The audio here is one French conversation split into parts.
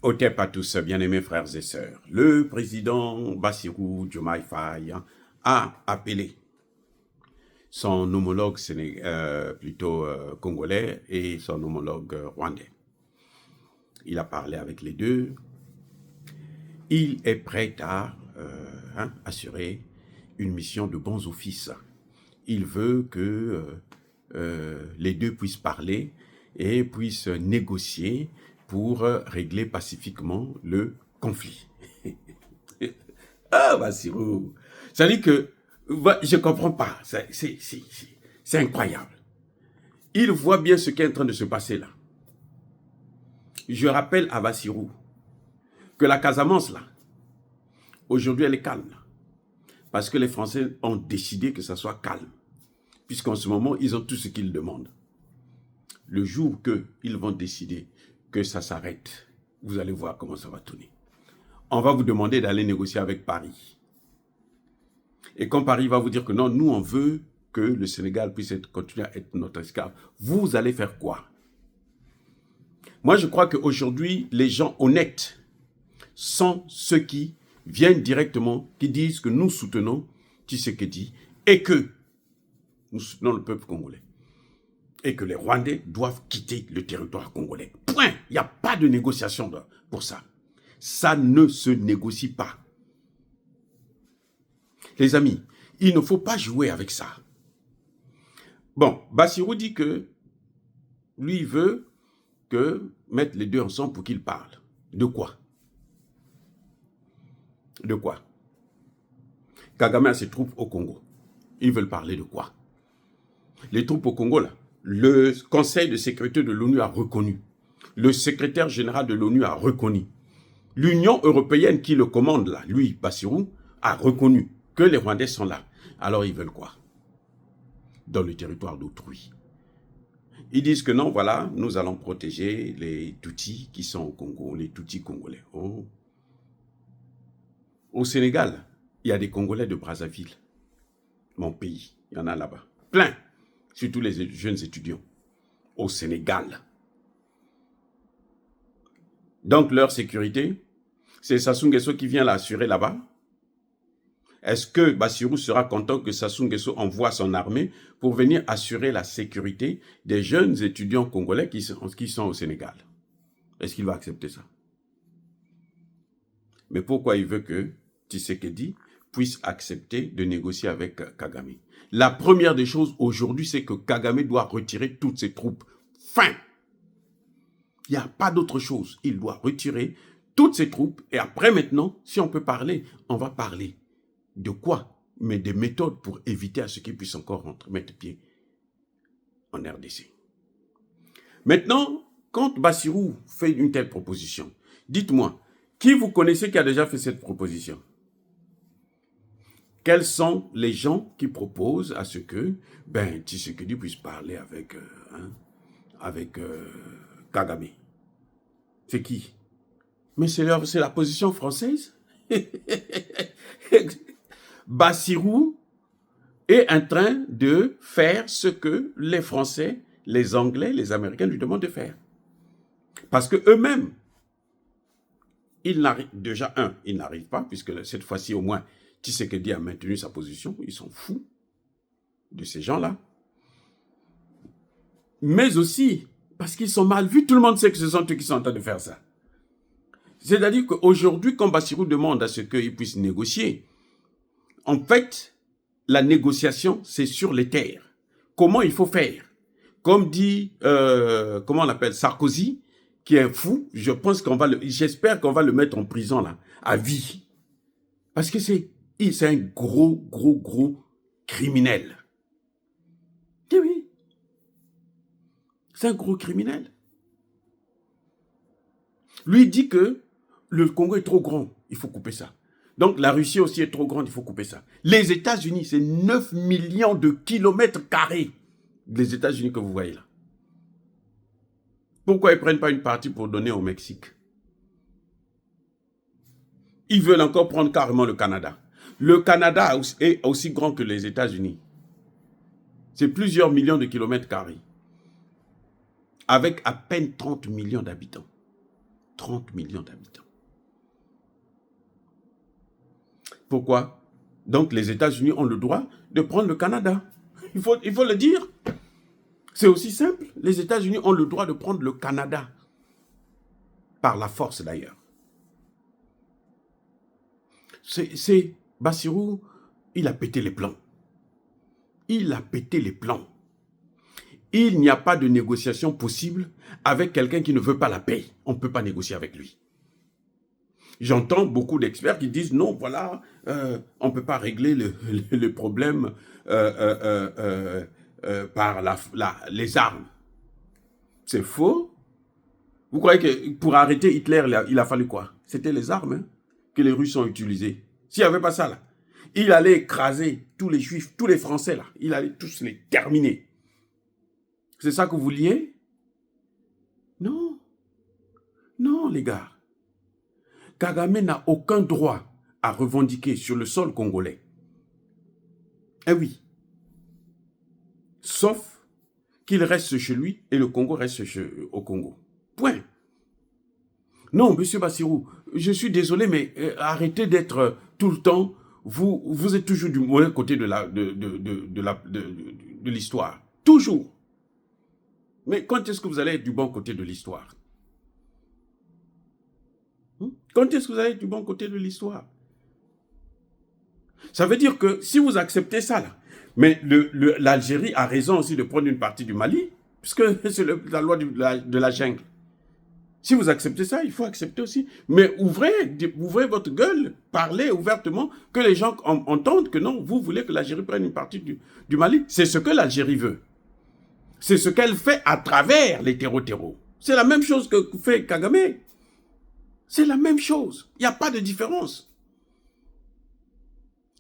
Otep à tous, bien-aimés frères et sœurs. Le président Bassirou Diomaye Faye a appelé son homologue congolais et son homologue rwandais. Il a parlé avec les deux. Il est prêt à assurer une mission de bons offices. Il veut que les deux puissent parler et puissent négocier pour régler pacifiquement le conflit. Ah, Bassirou, ça dit que je ne comprends pas, c'est incroyable. Il voit bien ce qui est en train de se passer là. Je rappelle à Bassirou que la Casamance là, aujourd'hui elle est calme là, parce que les Français ont décidé que ça soit calme, puisqu'en ce moment ils ont tout ce qu'ils demandent. Le jour qu'ils vont décider que ça s'arrête, vous allez voir comment ça va tourner. On va vous demander d'aller négocier avec Paris. Et quand Paris va vous dire que non, nous on veut que le Sénégal puisse continuer à être notre esclave, vous allez faire quoi? Moi je crois qu'aujourd'hui, les gens honnêtes sont ceux qui viennent directement, qui disent que nous soutenons Tshisekedi et que nous soutenons le peuple congolais. Et que les Rwandais doivent quitter le territoire congolais. Point. Il n'y a pas de négociation pour ça. Ça ne se négocie pas. Les amis, il ne faut pas jouer avec ça. Bon, Bassirou dit que lui, il veut mettre les deux ensemble pour qu'ils parlent. De quoi? De quoi? Kagame a ses troupes au Congo. Ils veulent parler de quoi? Les troupes au Congo, là, le Conseil de sécurité de l'ONU a reconnu. Le secrétaire général de l'ONU a reconnu. L'Union européenne qui le commande, là, lui, Bassirou, a reconnu que les Rwandais sont là. Alors ils veulent quoi? Dans le territoire d'autrui. Ils disent que non, voilà, nous allons protéger les Tutsis qui sont au Congo, les Tutsis congolais. Oh. Au Sénégal, il y a des Congolais de Brazzaville, mon pays, il y en a là-bas, plein, surtout les jeunes étudiants, au Sénégal. Donc leur sécurité, c'est Sassou Nguesso qui vient l'assurer là-bas. Est-ce que Bassirou sera content que Sassou Nguesso envoie son armée pour venir assurer la sécurité des jeunes étudiants congolais qui sont au Sénégal? Est-ce qu'il va accepter ça? Mais pourquoi il veut que Tshisekedi puisse accepter de négocier avec Kagame? La première des choses aujourd'hui, c'est que Kagame doit retirer toutes ses troupes. Fin! Il n'y a pas d'autre chose. Il doit retirer toutes ses troupes et après maintenant, si on peut parler, on va parler. De quoi? Mais des méthodes pour éviter à ce qu'ils puissent encore mettre pied en RDC. Maintenant, quand Bassirou fait une telle proposition, dites-moi, qui vous connaissez qui a déjà fait cette proposition? Quels sont les gens qui proposent à ce que Tshisekedi puisse parler avec Kagame? C'est qui? Mais c'est la position française. Bassirou est en train de faire ce que les Français, les Anglais, les Américains lui demandent de faire. Parce qu'eux-mêmes, ils n'arrivent pas, puisque cette fois-ci au moins, Tshisekedi a maintenu sa position. Ils sont fous de ces gens-là. Mais aussi, parce qu'ils sont mal vus, tout le monde sait que ce sont eux qui sont en train de faire ça. C'est-à-dire qu'aujourd'hui, quand Bassirou demande à ce qu'ils puissent négocier, en fait, la négociation, c'est sur les terres. Comment il faut faire? Comme dit, comment on l'appelle, Sarkozy, qui est fou, j'espère qu'on va le mettre en prison, là, à vie. Parce que c'est un gros criminel. Oui. C'est un gros criminel. Lui dit que le Congo est trop grand, il faut couper ça. Donc la Russie aussi est trop grande, il faut couper ça. Les États-Unis, c'est 9 millions de kilomètres carrés. Les États-Unis que vous voyez là. Pourquoi ils ne prennent pas une partie pour donner au Mexique? Ils veulent encore prendre carrément le Canada. Le Canada est aussi grand que les États-Unis. C'est plusieurs millions de kilomètres carrés. Avec à peine 30 millions d'habitants. 30 millions d'habitants. Pourquoi? Donc les États-Unis ont le droit de prendre le Canada. Il faut le dire. C'est aussi simple. Les États-Unis ont le droit de prendre le Canada. Par la force d'ailleurs. C'est Bassirou, il a pété les plans. Il a pété les plans. Il n'y a pas de négociation possible avec quelqu'un qui ne veut pas la paix. On ne peut pas négocier avec lui. J'entends beaucoup d'experts qui disent non, voilà, on ne peut pas régler le problème par les armes. C'est faux. Vous croyez que pour arrêter Hitler, il a fallu quoi? C'était les armes que les Russes ont utilisées. S'il n'y avait pas ça, là, il allait écraser tous les Juifs, tous les Français, là. Il allait tous les terminer. C'est ça que vous vouliez? Non. Non, les gars. Kagame n'a aucun droit à revendiquer sur le sol congolais. Eh oui. Sauf qu'il reste chez lui et le Congo reste au Congo. Point. Non, monsieur Bassirou, je suis désolé, mais arrêtez d'être tout le temps, vous êtes toujours du mauvais côté de l'histoire. Toujours. Mais quand est-ce que vous allez être du bon côté de l'histoire? Quand est-ce que vous allez être du bon côté de l'histoire? Ça veut dire que si vous acceptez ça, là, mais l'Algérie a raison aussi de prendre une partie du Mali, puisque c'est la loi de la jungle. Si vous acceptez ça, il faut accepter aussi. Mais ouvrez votre gueule, parlez ouvertement, que les gens entendent que non, vous voulez que l'Algérie prenne une partie du Mali. C'est ce que l'Algérie veut. C'est ce qu'elle fait à travers les terreaux. C'est la même chose que fait Kagame. C'est la même chose. Il n'y a pas de différence.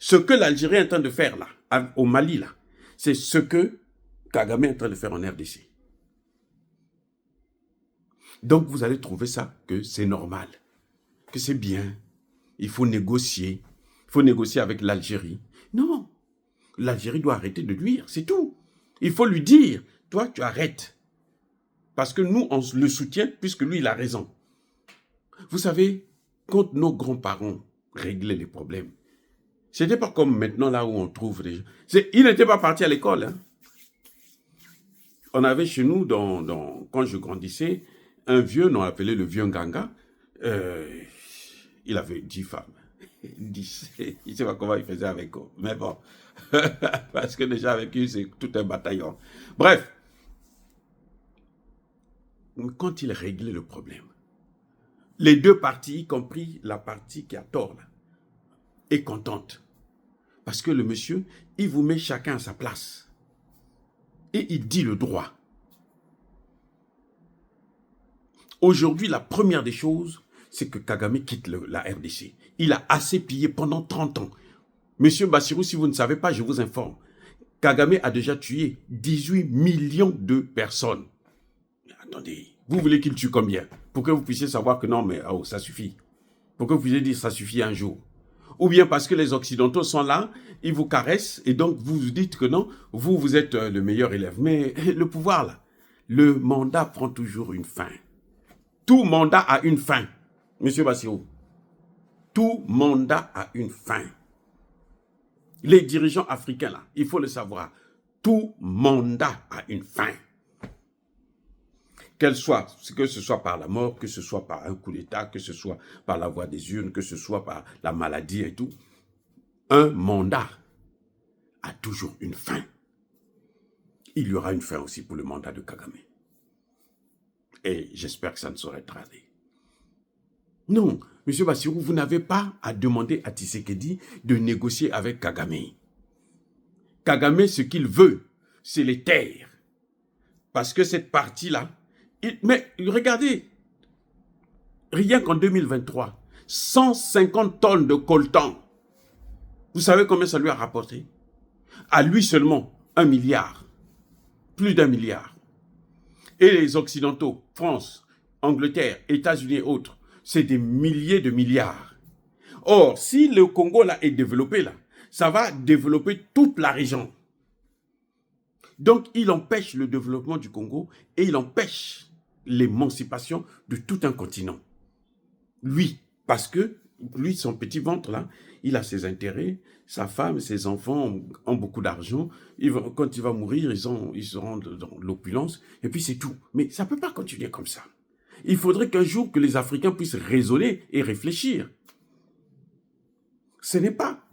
Ce que l'Algérie est en train de faire là, au Mali là, c'est ce que Kagame est en train de faire en RDC. Donc vous allez trouver ça que c'est normal, que c'est bien. Il faut négocier. Il faut négocier avec l'Algérie. Non, l'Algérie doit arrêter de nuire, c'est tout. Il faut lui dire, toi tu arrêtes. Parce que nous, on le soutient puisque lui, il a raison. Vous savez, quand nos grands-parents réglaient les problèmes, c'était pas comme maintenant là où on trouve des gens. Il n'était pas parti à l'école. Hein. On avait chez nous, quand je grandissais, un vieux, on l'appelait le vieux Nganga. Il avait 10 femmes. 10. Je ne sais pas comment il faisait avec eux. Mais bon. Parce que déjà avec eux, c'est tout un bataillon. Bref. Quand il réglait le problème, les deux parties, y compris la partie qui a tort, là, est contente. Parce que le monsieur, il vous met chacun à sa place. Et il dit le droit. Aujourd'hui, la première des choses, c'est que Kagame quitte la RDC. Il a assez pillé pendant 30 ans. Monsieur Bassirou, si vous ne savez pas, je vous informe. Kagame a déjà tué 18 millions de personnes. Attendez, vous voulez qu'il tue combien? Pour que vous puissiez savoir que non, mais oh, ça suffit. Pour que vous puissiez dire ça suffit un jour. Ou bien parce que les Occidentaux sont là, ils vous caressent, et donc vous vous dites que non, vous êtes le meilleur élève. Mais le pouvoir, là, le mandat prend toujours une fin. Tout mandat a une fin, monsieur Bassirou. Tout mandat a une fin. Les dirigeants africains, là, il faut le savoir. Tout mandat a une fin. Que ce soit par la mort, que ce soit par un coup d'État, que ce soit par la voie des urnes, que ce soit par la maladie et tout. Un mandat a toujours une fin. Il y aura une fin aussi pour le mandat de Kagame. Et j'espère que ça ne saurait tarder. Non, M. Bassirou, vous n'avez pas à demander à Tshisekedi de négocier avec Kagame. Kagame, ce qu'il veut, c'est les terres. Parce que cette partie-là, mais regardez, rien qu'en 2023, 150 tonnes de coltan. Vous savez combien ça lui a rapporté? À lui seulement, 1 milliard. Plus d'1 milliard. Et les Occidentaux, France, Angleterre, États-Unis et autres, c'est des milliers de milliards. Or, si le Congo là est développé là, ça va développer toute la région. Donc, il empêche le développement du Congo et il empêche l'émancipation de tout un continent. Lui, parce que lui, son petit ventre là, il a ses intérêts, sa femme, ses enfants ont beaucoup d'argent. Quand il va mourir, ils seront dans l'opulence, et puis c'est tout. Mais ça ne peut pas continuer comme ça. Il faudrait qu'un jour que les Africains puissent raisonner et réfléchir. Ce n'est pas,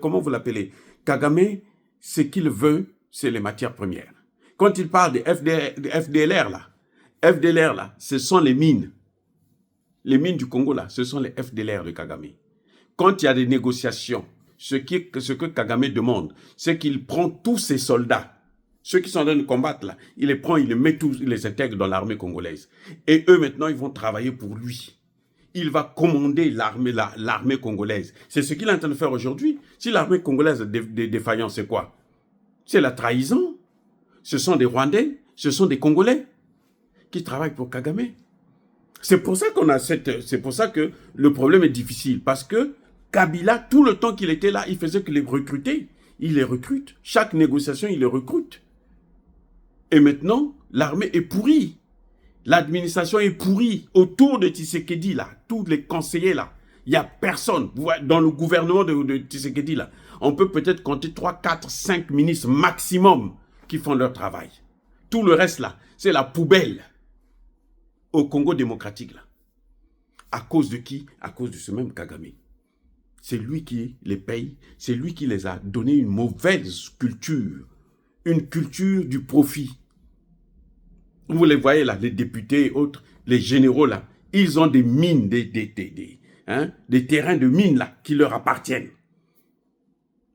comment vous l'appelez, Kagame, ce qu'il veut, c'est les matières premières. Quand il parle des FDLR là, ce sont les mines. Les mines du Congo là, ce sont les FDLR de Kagame. Quand il y a des négociations, ce que Kagame demande, c'est qu'il prend tous ses soldats, ceux qui sont en train de combattre là, il les prend, il les met tous, il les intègre dans l'armée congolaise. Et eux maintenant, ils vont travailler pour lui. Il va commander l'armée congolaise. C'est ce qu'il est en train de faire aujourd'hui. Si l'armée congolaise est défaillante, c'est quoi? C'est la trahison. Ce sont des Rwandais, ce sont des Congolais qui travaillent pour Kagame. C'est pour ça c'est pour ça que le problème est difficile. Parce que Kabila, tout le temps qu'il était là, il faisait que les recruter. Il les recrute. Chaque négociation, il les recrute. Et maintenant, l'armée est pourrie. L'administration est pourrie. Autour de Tshisekedi, là, tous les conseillers, là, il n'y a personne. Dans le gouvernement de Tshisekedi, là, on peut peut-être compter 3, 4, 5 ministres maximum qui font leur travail. Tout le reste, là, c'est la poubelle. Au Congo démocratique, là. À cause de qui? À cause de ce même Kagame. C'est lui qui les paye. C'est lui qui les a donné une mauvaise culture. Une culture du profit. Vous les voyez là, les députés et autres, les généraux là, ils ont des mines, des terrains de mines là, qui leur appartiennent.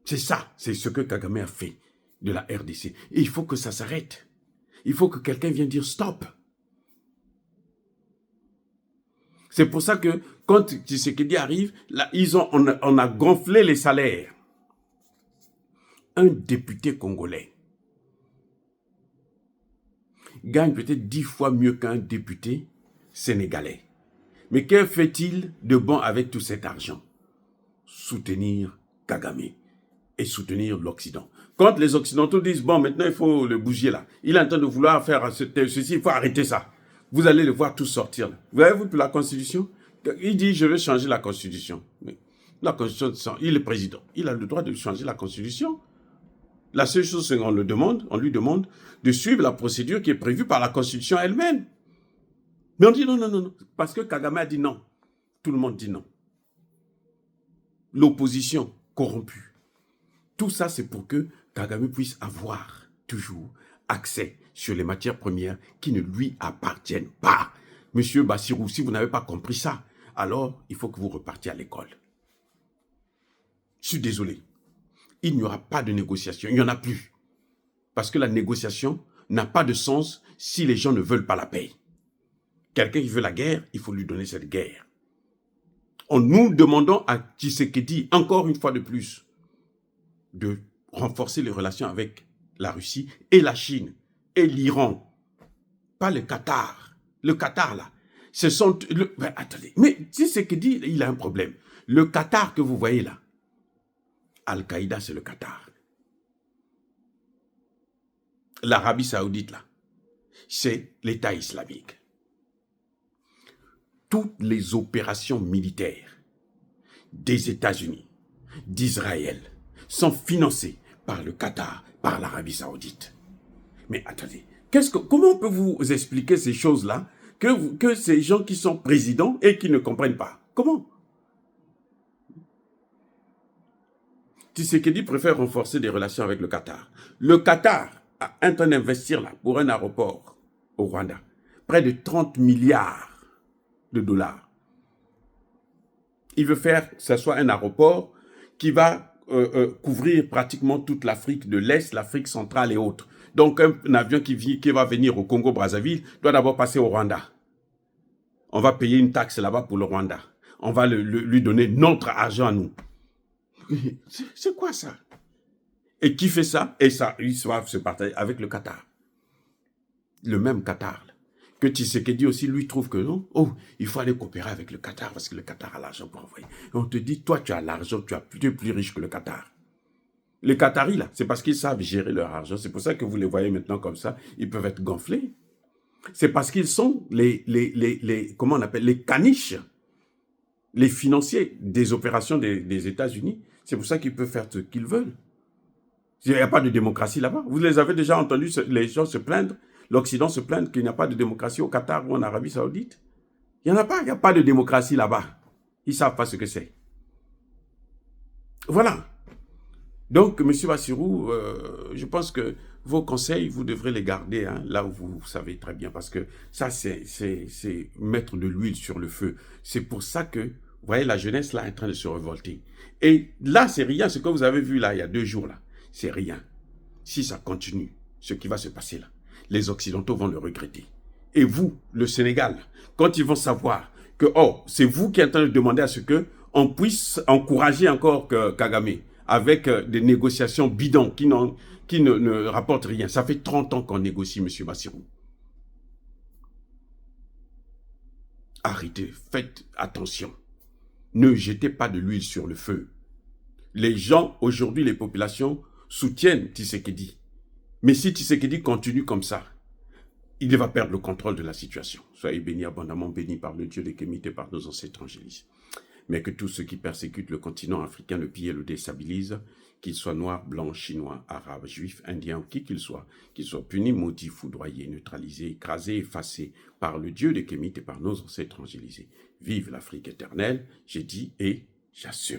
C'est ça, c'est ce que Kagame a fait de la RDC. Et il faut que ça s'arrête. Il faut que quelqu'un vienne dire stop. C'est pour ça que quand Tshisekedi arrive, là, on a gonflé les salaires. Un député congolais gagne peut-être 10 fois mieux qu'un député sénégalais. Mais que fait-il de bon avec tout cet argent? Soutenir Kagame et soutenir l'Occident. Quand les Occidentaux disent, bon, maintenant il faut le bouger là, il est en train de vouloir faire ceci, il faut arrêter ça. Vous allez le voir tous sortir là. Vous avez vu pour la Constitution? Il dit, je vais changer la Constitution. Mais la Constitution, il est président. Il a le droit de changer la Constitution. La seule chose, c'est qu'on lui demande de suivre la procédure qui est prévue par la Constitution elle-même. Mais on dit non, non, non, non. Parce que Kagame a dit non. Tout le monde dit non. L'opposition corrompue. Tout ça, c'est pour que Kagame puisse avoir toujours accès sur les matières premières qui ne lui appartiennent pas. Monsieur Bassirou, si vous n'avez pas compris ça, alors il faut que vous repartiez à l'école. Je suis désolé. Il n'y aura pas de négociation. Il n'y en a plus. Parce que la négociation n'a pas de sens si les gens ne veulent pas la paix. Quelqu'un qui veut la guerre, il faut lui donner cette guerre. Nous demandons à Tshisekedi, encore une fois de plus, de renforcer les relations avec la Russie et la Chine et l'Iran. Pas le Qatar. Le Qatar, là, attendez, mais Tshisekedi, il a un problème. Le Qatar que vous voyez là, Al-Qaïda, c'est le Qatar. L'Arabie Saoudite, là, c'est l'État islamique. Toutes les opérations militaires des États-Unis, d'Israël, sont financées par le Qatar, par l'Arabie Saoudite. Mais attendez, comment on peut vous expliquer ces choses-là que ces gens qui sont présidents et qui ne comprennent pas? Comment? Tshisekedi préfère renforcer des relations avec le Qatar. Le Qatar a en train d'investir là pour un aéroport au Rwanda. Près de 30 milliards de dollars. Il veut faire que ce soit un aéroport qui va couvrir pratiquement toute l'Afrique de l'Est, l'Afrique centrale et autres. Donc un avion qui va venir au Congo-Brazzaville doit d'abord passer au Rwanda. On va payer une taxe là-bas pour le Rwanda. On va lui donner notre argent à nous. C'est quoi ça? Et qui fait ça? Et ça, il va se partager avec le Qatar. Le même Qatar. Que Tshisekedi aussi, lui, trouve que non. Oh, il faut aller coopérer avec le Qatar parce que le Qatar a l'argent pour envoyer. Et on te dit, toi, tu as l'argent, tu es plus riche que le Qatar. Les Qataris, là, c'est parce qu'ils savent gérer leur argent. C'est pour ça que vous les voyez maintenant comme ça. Ils peuvent être gonflés. C'est parce qu'ils sont comment on appelle, les caniches, les financiers des opérations des États-Unis. C'est pour ça qu'ils peuvent faire ce qu'ils veulent. Il n'y a pas de démocratie là-bas. Vous les avez déjà entendus, les gens se plaindre, l'Occident se plaindre qu'il n'y a pas de démocratie au Qatar ou en Arabie Saoudite. Il n'y en a pas, il n'y a pas de démocratie là-bas. Ils ne savent pas ce que c'est. Voilà. Donc, M. Bassirou, je pense que vos conseils, vous devrez les garder hein, là où vous savez très bien, parce que ça, c'est mettre de l'huile sur le feu. C'est pour ça que, vous voyez, la jeunesse là est en train de se révolter. Et là, c'est rien, ce que vous avez vu là, il y a 2 jours là, c'est rien. Si ça continue, ce qui va se passer là, les Occidentaux vont le regretter. Et vous, le Sénégal, quand ils vont savoir que, oh, c'est vous qui êtes en train de demander à ce que on puisse encourager encore Kagame avec des négociations bidons qui ne rapportent rien. Ça fait 30 ans qu'on négocie, M. Bassirou. Arrêtez, faites attention. Ne jetez pas de l'huile sur le feu. Les gens, aujourd'hui, les populations, soutiennent Tshisekedi. Mais si Tshisekedi continue comme ça, il va perdre le contrôle de la situation. Soyez bénis, abondamment bénis par le Dieu des Kémites et par nos ancêtres angélistes. Mais que tous ceux qui persécutent le continent africain, le pillent et le déstabilisent, qu'ils soient noirs, blancs, chinois, arabes, juifs, indiens ou qui qu'ils soient punis, maudits, foudroyés, neutralisés, écrasés, effacés par le Dieu des Kémites et par nos ancêtres angélisés. Vive l'Afrique éternelle, j'ai dit et j'assume.